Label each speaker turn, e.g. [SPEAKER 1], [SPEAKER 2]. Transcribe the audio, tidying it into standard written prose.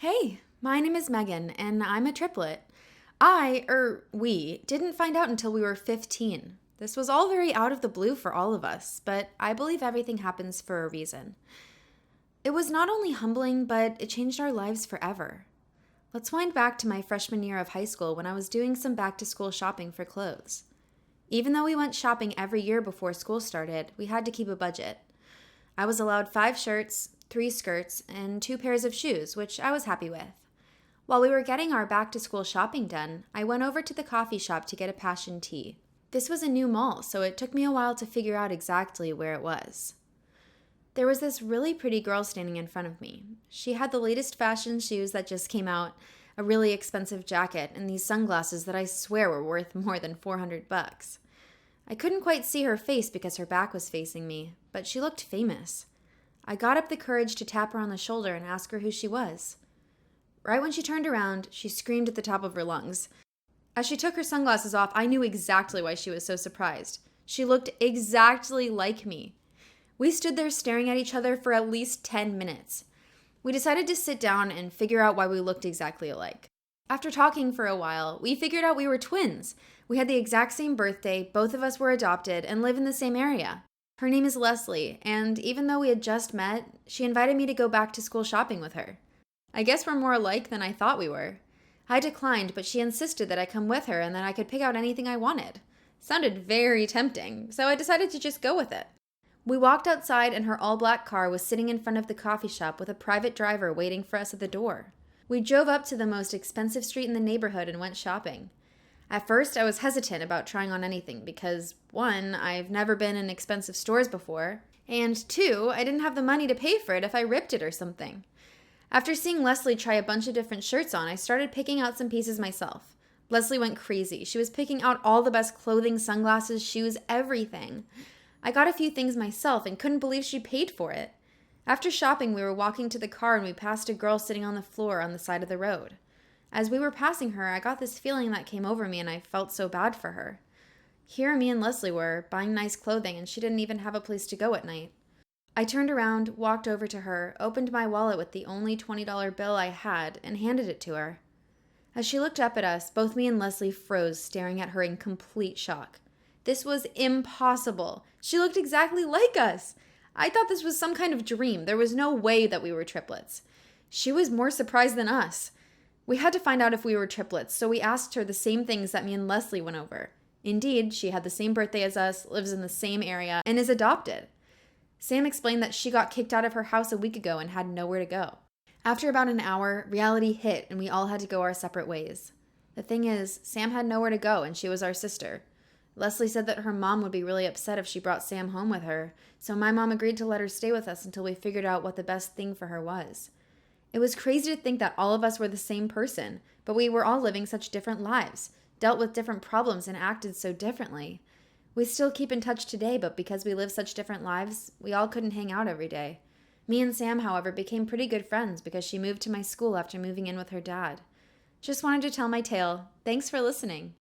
[SPEAKER 1] Hey, my name is Megan, and I'm a triplet. We, didn't find out until we were 15. This was all very out of the blue for all of us, but I believe everything happens for a reason. It was not only humbling, but it changed our lives forever. Let's wind back to my freshman year of high school when I was doing some back to school shopping for clothes. Even though we went shopping every year before school started, we had to keep a budget. I was allowed 5 shirts, 3 skirts, and 2 pairs of shoes, which I was happy with. While we were getting our back to school shopping done, I went over to the coffee shop to get a passion tea. This was a new mall, so it took me a while to figure out exactly where it was. There was this really pretty girl standing in front of me. She had the latest fashion shoes that just came out, a really expensive jacket, and these sunglasses that I swear were worth more than $400. I couldn't quite see her face because her back was facing me, but she looked famous. I got up the courage to tap her on the shoulder and ask her who she was. Right when she turned around, she screamed at the top of her lungs. As she took her sunglasses off, I knew exactly why she was so surprised. She looked exactly like me. We stood there staring at each other for at least 10 minutes. We decided to sit down and figure out why we looked exactly alike. After talking for a while, we figured out we were twins. We had the exact same birthday, both of us were adopted, and live in the same area. Her name is Leslie, and even though we had just met, she invited me to go back to school shopping with her. I guess we're more alike than I thought we were. I declined, but she insisted that I come with her and that I could pick out anything I wanted. Sounded very tempting, so I decided to just go with it. We walked outside and her all-black car was sitting in front of the coffee shop with a private driver waiting for us at the door. We drove up to the most expensive street in the neighborhood and went shopping. At first, I was hesitant about trying on anything because, 1, I've never been in expensive stores before, and 2, I didn't have the money to pay for it if I ripped it or something. After seeing Leslie try a bunch of different shirts on, I started picking out some pieces myself. Leslie went crazy. She was picking out all the best clothing, sunglasses, shoes, everything. I got a few things myself and couldn't believe she paid for it. After shopping, we were walking to the car and we passed a girl sitting on the floor on the side of the road. As we were passing her, I got this feeling that came over me and I felt so bad for her. Here me and Leslie were, buying nice clothing, and she didn't even have a place to go at night. I turned around, walked over to her, opened my wallet with the only $20 bill I had, and handed it to her. As she looked up at us, both me and Leslie froze, staring at her in complete shock. This was impossible. She looked exactly like us. I thought this was some kind of dream. There was no way that we were triplets. She was more surprised than us. We had to find out if we were triplets, so we asked her the same things that me and Leslie went over. Indeed, she had the same birthday as us, lives in the same area, and is adopted. Sam explained that she got kicked out of her house a week ago and had nowhere to go. After about an hour, reality hit and we all had to go our separate ways. The thing is, Sam had nowhere to go and she was our sister. Leslie said that her mom would be really upset if she brought Sam home with her, so my mom agreed to let her stay with us until we figured out what the best thing for her was. It was crazy to think that all of us were the same person, but we were all living such different lives, dealt with different problems, and acted so differently. We still keep in touch today, but because we live such different lives, we all couldn't hang out every day. Me and Sam, however, became pretty good friends because she moved to my school after moving in with her dad. Just wanted to tell my tale. Thanks for listening.